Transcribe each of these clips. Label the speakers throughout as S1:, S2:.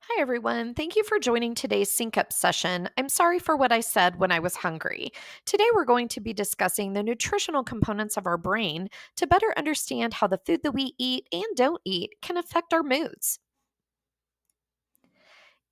S1: Hi, everyone. Thank you for joining today's Sync Up session. I'm sorry for what I said when I was hungry. Today, we're going to be discussing the nutritional components of our brain to better understand how the food that we eat and don't eat can affect our moods.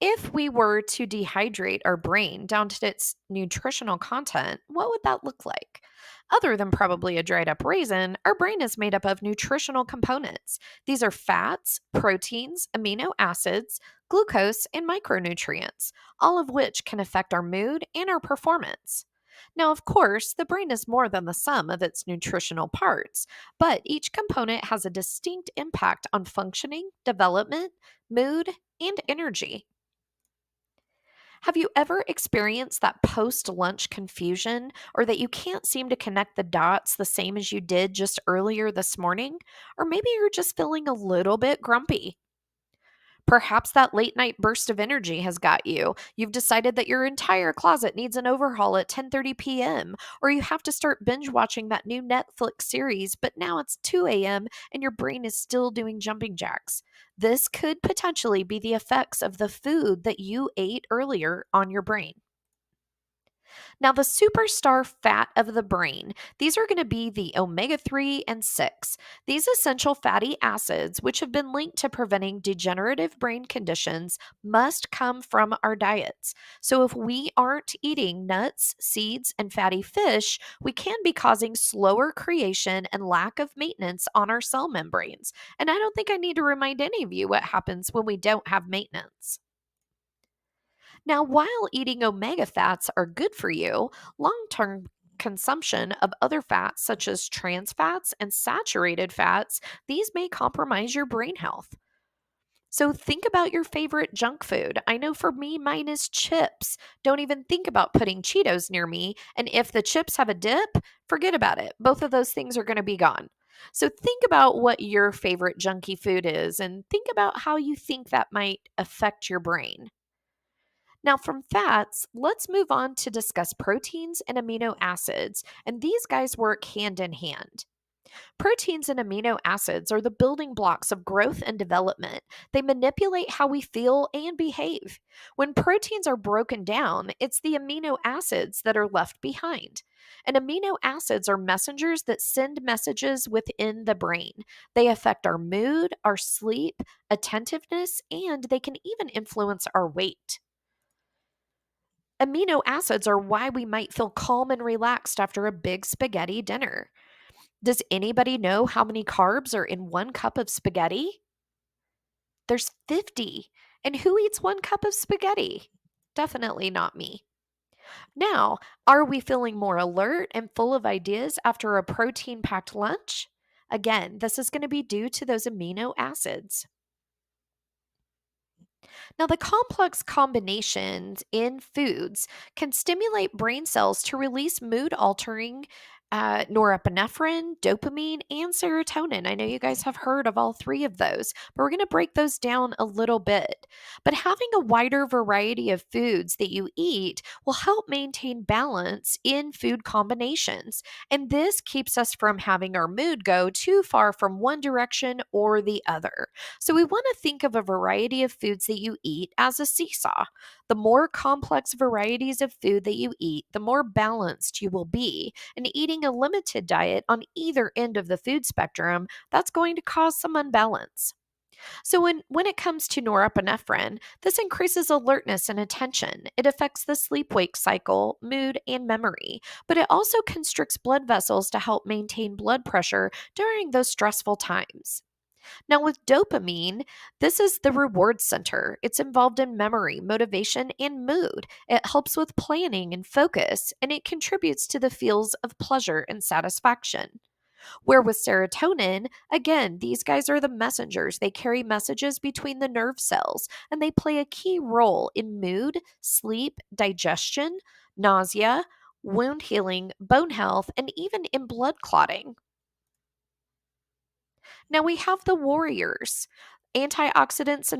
S1: If we were to dehydrate our brain down to its nutritional content, what would that look like? Other than probably a dried up raisin, our brain is made up of nutritional components. These are fats, proteins, amino acids, glucose, and micronutrients, all of which can affect our mood and our performance. Now, of course, the brain is more than the sum of its nutritional parts, but each component has a distinct impact on functioning, development, mood, and energy. Have you ever experienced that post lunch confusion or that you can't seem to connect the dots the same as you did just earlier this morning? Or maybe you're just feeling a little bit grumpy. Perhaps that late night burst of energy has got you. You've decided that your entire closet needs an overhaul at 10:30 p.m. or you have to start binge watching that new Netflix series, but now it's 2 a.m. and your brain is still doing jumping jacks. This could potentially be the effects of the food that you ate earlier on your brain. Now, the superstar fat of the brain, these are going to be the omega 3 and 6. These essential fatty acids, which have been linked to preventing degenerative brain conditions, must come from our diets. So, if we aren't eating nuts, seeds, and fatty fish, we can be causing slower creation and lack of maintenance on our cell membranes. And I don't think I need to remind any of you what happens when we don't have maintenance. Now, while eating omega fats are good for you, long term consumption of other fats, such as trans fats and saturated fats, these may compromise your brain health. So, think about your favorite junk food. I know for me, mine is chips. Don't even think about putting Cheetos near me. And if the chips have a dip, forget about it. Both of those things are going to be gone. So, think about what your favorite junky food is and think about how you think that might affect your brain. Now, from fats, let's move on to discuss proteins and amino acids, and these guys work hand in hand. Proteins and amino acids are the building blocks of growth and development. They manipulate how we feel and behave. When proteins are broken down, it's the amino acids that are left behind. And amino acids are messengers that send messages within the brain. They affect our mood, our sleep, attentiveness, and they can even influence our weight. Amino acids are why we might feel calm and relaxed after a big spaghetti dinner. Does anybody know how many carbs are in 1 cup of spaghetti? There's 50. And who eats 1 cup of spaghetti? Definitely not me. Now, are we feeling more alert and full of ideas after a protein packed lunch? Again, this is going to be due to those amino acids. Now, the complex combinations in foods can stimulate brain cells to release mood altering norepinephrine, dopamine, and serotonin. I know you guys have heard of all three of those, but we're going to break those down a little bit. But having a wider variety of foods that you eat will help maintain balance in food combinations. And this keeps us from having our mood go too far from one direction or the other. So we want to think of a variety of foods that you eat as a seesaw. The more complex varieties of food that you eat, the more balanced you will be. And eating a limited diet on either end of the food spectrum, that's going to cause some unbalance. So when it comes to norepinephrine, this increases alertness and attention. It affects the sleep-wake cycle, mood, and memory, but it also constricts blood vessels to help maintain blood pressure during those stressful times. Now, with dopamine, this is the reward center. It's involved in memory, motivation, and mood. It helps with planning and focus, and it contributes to the feels of pleasure and satisfaction. Where with serotonin, again, these guys are the messengers. They carry messages between the nerve cells, and they play a key role in mood, sleep, digestion, nausea, wound healing, bone health, and even in blood clotting. Now we have the warriors, antioxidants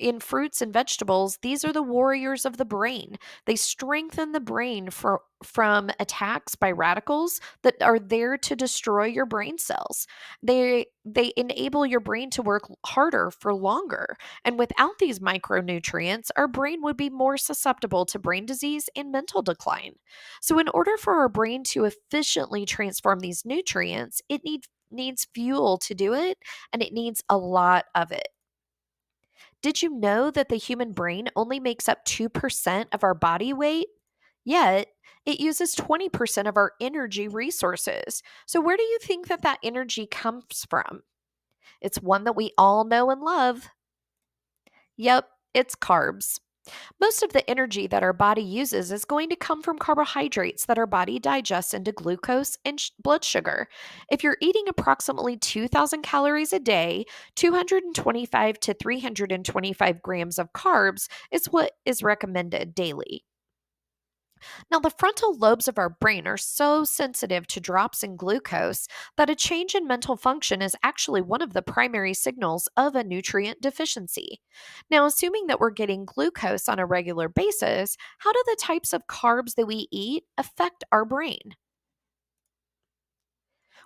S1: in fruits and vegetables, these are the warriors of the brain. They strengthen the brain from attacks by radicals that are there to destroy your brain cells. They enable your brain to work harder for longer. And without these micronutrients, our brain would be more susceptible to brain disease and mental decline. So in order for our brain to efficiently transform these nutrients, needs fuel to do it, and it needs a lot of it. Did you know that the human brain only makes up 2% of our body weight? Yet, it uses 20% of our energy resources. So, where do you think that energy comes from? It's one that we all know and love. Yep, it's carbs. Most of the energy that our body uses is going to come from carbohydrates that our body digests into glucose and blood sugar. If you're eating approximately 2,000 calories a day, 225 to 325 grams of carbs is what is recommended daily. Now, the frontal lobes of our brain are so sensitive to drops in glucose that a change in mental function is actually one of the primary signals of a nutrient deficiency. Now, assuming that we're getting glucose on a regular basis, how do the types of carbs that we eat affect our brain?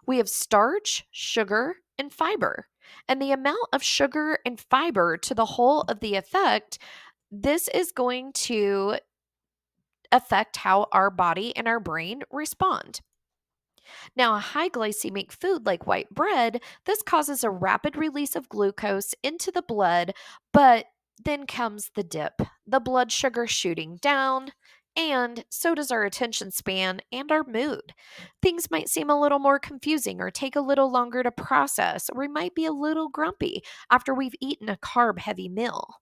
S1: We have starch, sugar, and fiber. And the amount of sugar and fiber to the whole of the effect, this is going to affect how our body and our brain respond. Now, a high glycemic food like white bread, this causes a rapid release of glucose into the blood, but then comes the dip, the blood sugar shooting down, and so does our attention span and our mood. Things might seem a little more confusing or take a little longer to process, or we might be a little grumpy after we've eaten a carb heavy meal.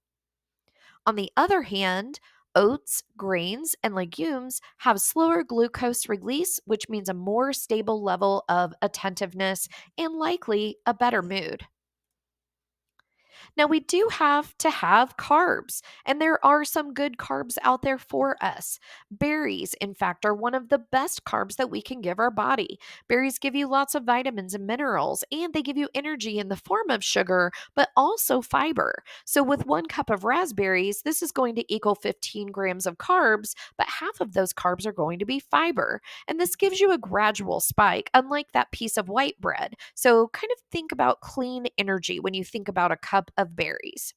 S1: On the other hand, oats, grains, and legumes have slower glucose release, which means a more stable level of attentiveness and likely a better mood. Now, we do have to have carbs, and there are some good carbs out there for us. Berries, in fact, are one of the best carbs that we can give our body. Berries give you lots of vitamins and minerals, and they give you energy in the form of sugar, but also fiber. So, with 1 cup of raspberries, this is going to equal 15 grams of carbs, but half of those carbs are going to be fiber. And this gives you a gradual spike, unlike that piece of white bread. So, kind of think about clean energy when you think about a cup of berries.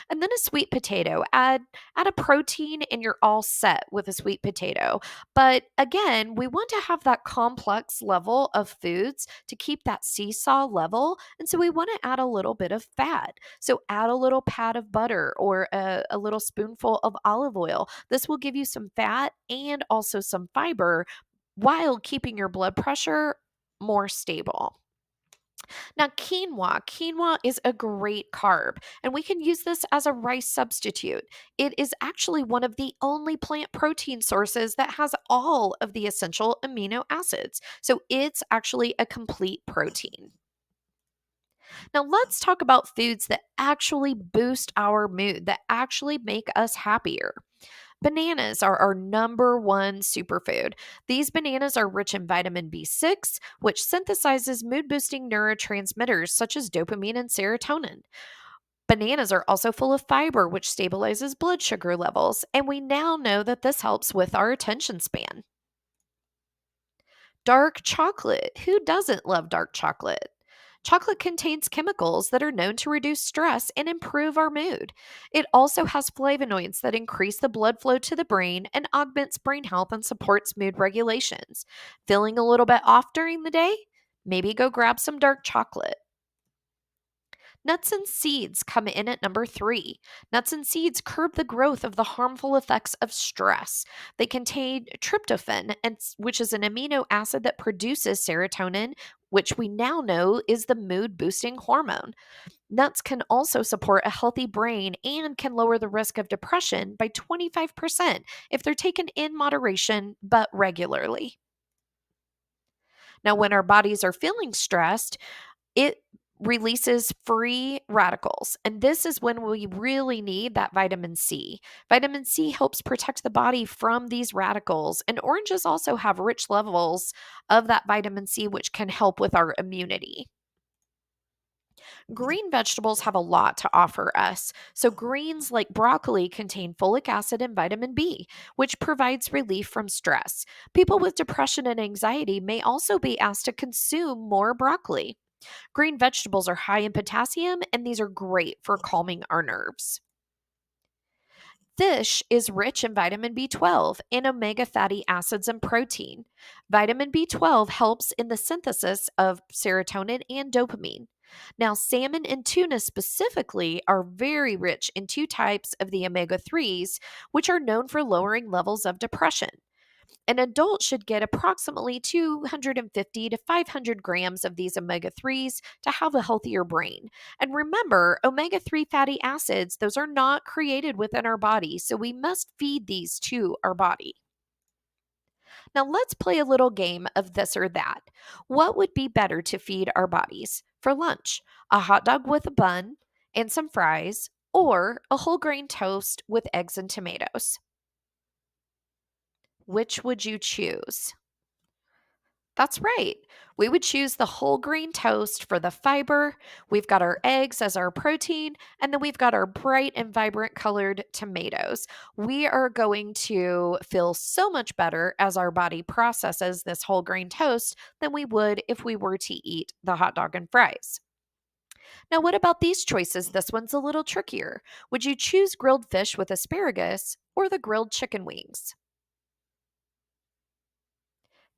S1: And then a sweet potato. Add a protein and you're all set with a sweet potato. But again, we want to have that complex level of foods to keep that seesaw level. And so we want to add a little bit of fat. So add a little pat of butter or a little spoonful of olive oil. This will give you some fat and also some fiber while keeping your blood pressure more stable. Now, quinoa is a great carb, and we can use this as a rice substitute. It is actually one of the only plant protein sources that has all of the essential amino acids. So it's actually a complete protein. Now, let's talk about foods that actually boost our mood, that actually make us happier. Bananas are our number one superfood. These bananas are rich in vitamin B6, which synthesizes mood boosting neurotransmitters such as dopamine and serotonin. Bananas are also full of fiber, which stabilizes blood sugar levels, and we now know that this helps with our attention span. Dark chocolate. Who doesn't love dark chocolate? Chocolate contains chemicals that are known to reduce stress and improve our mood. It also has flavonoids that increase the blood flow to the brain and augments brain health and supports mood regulations. Feeling a little bit off during the day? Maybe go grab some dark chocolate. Nuts and seeds come in at number 3. Nuts and seeds curb the growth of the harmful effects of stress. They contain tryptophan, which is an amino acid that produces serotonin, which we now know is the mood boosting hormone. Nuts can also support a healthy brain and can lower the risk of depression by 25% if they're taken in moderation but regularly. Now, when our bodies are feeling stressed, it releases free radicals. And this is when we really need that vitamin C. Vitamin C helps protect the body from these radicals. And oranges also have rich levels of that vitamin C, which can help with our immunity. Green vegetables have a lot to offer us. So, greens like broccoli contain folic acid and vitamin B, which provides relief from stress. People with depression and anxiety may also be asked to consume more broccoli. Green vegetables are high in potassium, and these are great for calming our nerves. Fish is rich in vitamin B12 and omega fatty acids and protein. Vitamin B12 helps in the synthesis of serotonin and dopamine. Now, salmon and tuna specifically are very rich in two types of the omega 3s, which are known for lowering levels of depression. An adult should get approximately 250 to 500 grams of these omega 3s to have a healthier brain. And remember, omega 3 fatty acids, those are not created within our body, so we must feed these to our body. Now, let's play a little game of this or that. What would be better to feed our bodies for lunch? A hot dog with a bun and some fries, or a whole grain toast with eggs and tomatoes? Which would you choose? That's right. We would choose the whole grain toast for the fiber. We've got our eggs as our protein, and then we've got our bright and vibrant colored tomatoes. We are going to feel so much better as our body processes this whole grain toast than we would if we were to eat the hot dog and fries. Now, what about these choices? This one's a little trickier. Would you choose grilled fish with asparagus or the grilled chicken wings?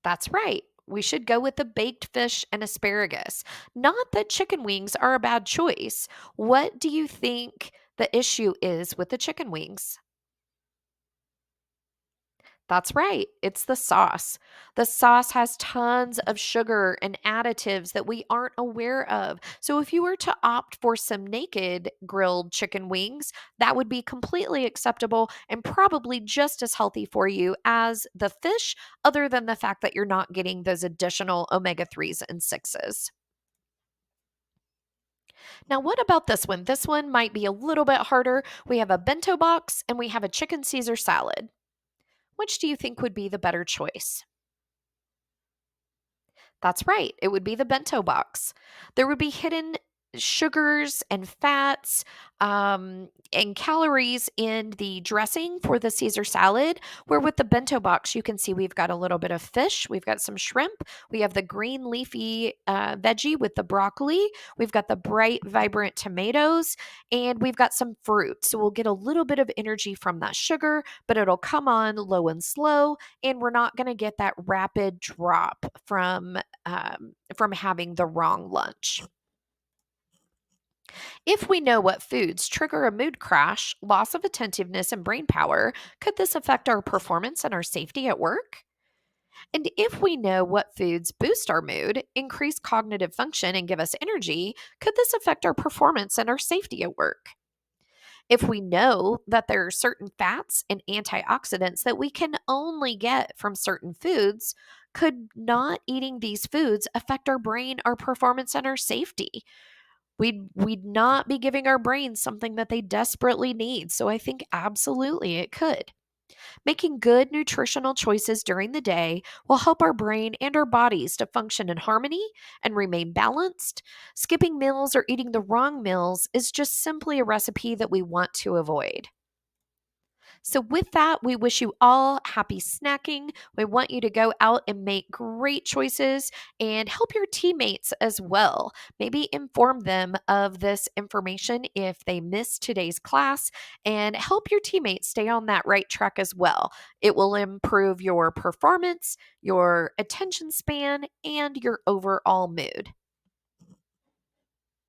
S1: That's right. We should go with the baked fish and asparagus. Not that chicken wings are a bad choice. What do you think the issue is with the chicken wings? That's right. It's the sauce. The sauce has tons of sugar and additives that we aren't aware of. So, if you were to opt for some naked grilled chicken wings, that would be completely acceptable and probably just as healthy for you as the fish, other than the fact that you're not getting those additional omega 3s and 6s. Now, what about this one? This one might be a little bit harder. We have a bento box and we have a chicken Caesar salad. Which do you think would be the better choice? That's right. It would be the bento box. There would be hidden sugars and fats and calories in the dressing for the Caesar salad. Where with the bento box, you can see we've got a little bit of fish, we've got some shrimp, we have the green leafy veggie with the broccoli, we've got the bright, vibrant tomatoes, and we've got some fruit. So we'll get a little bit of energy from that sugar, but it'll come on low and slow, and we're not going to get that rapid drop from having the wrong lunch. If we know what foods trigger a mood crash, loss of attentiveness, and brain power, could this affect our performance and our safety at work? And if we know what foods boost our mood, increase cognitive function, and give us energy, could this affect our performance and our safety at work? If we know that there are certain fats and antioxidants that we can only get from certain foods, could not eating these foods affect our brain, our performance, and our safety? We'd not be giving our brains something that they desperately need. So I think absolutely it could. Making good nutritional choices during the day will help our brain and our bodies to function in harmony and remain balanced. Skipping meals or eating the wrong meals is just simply a recipe that we want to avoid. So, with that, we wish you all happy snacking. We want you to go out and make great choices and help your teammates as well. Maybe inform them of this information if they missed today's class and help your teammates stay on that right track as well. It will improve your performance, your attention span, and your overall mood.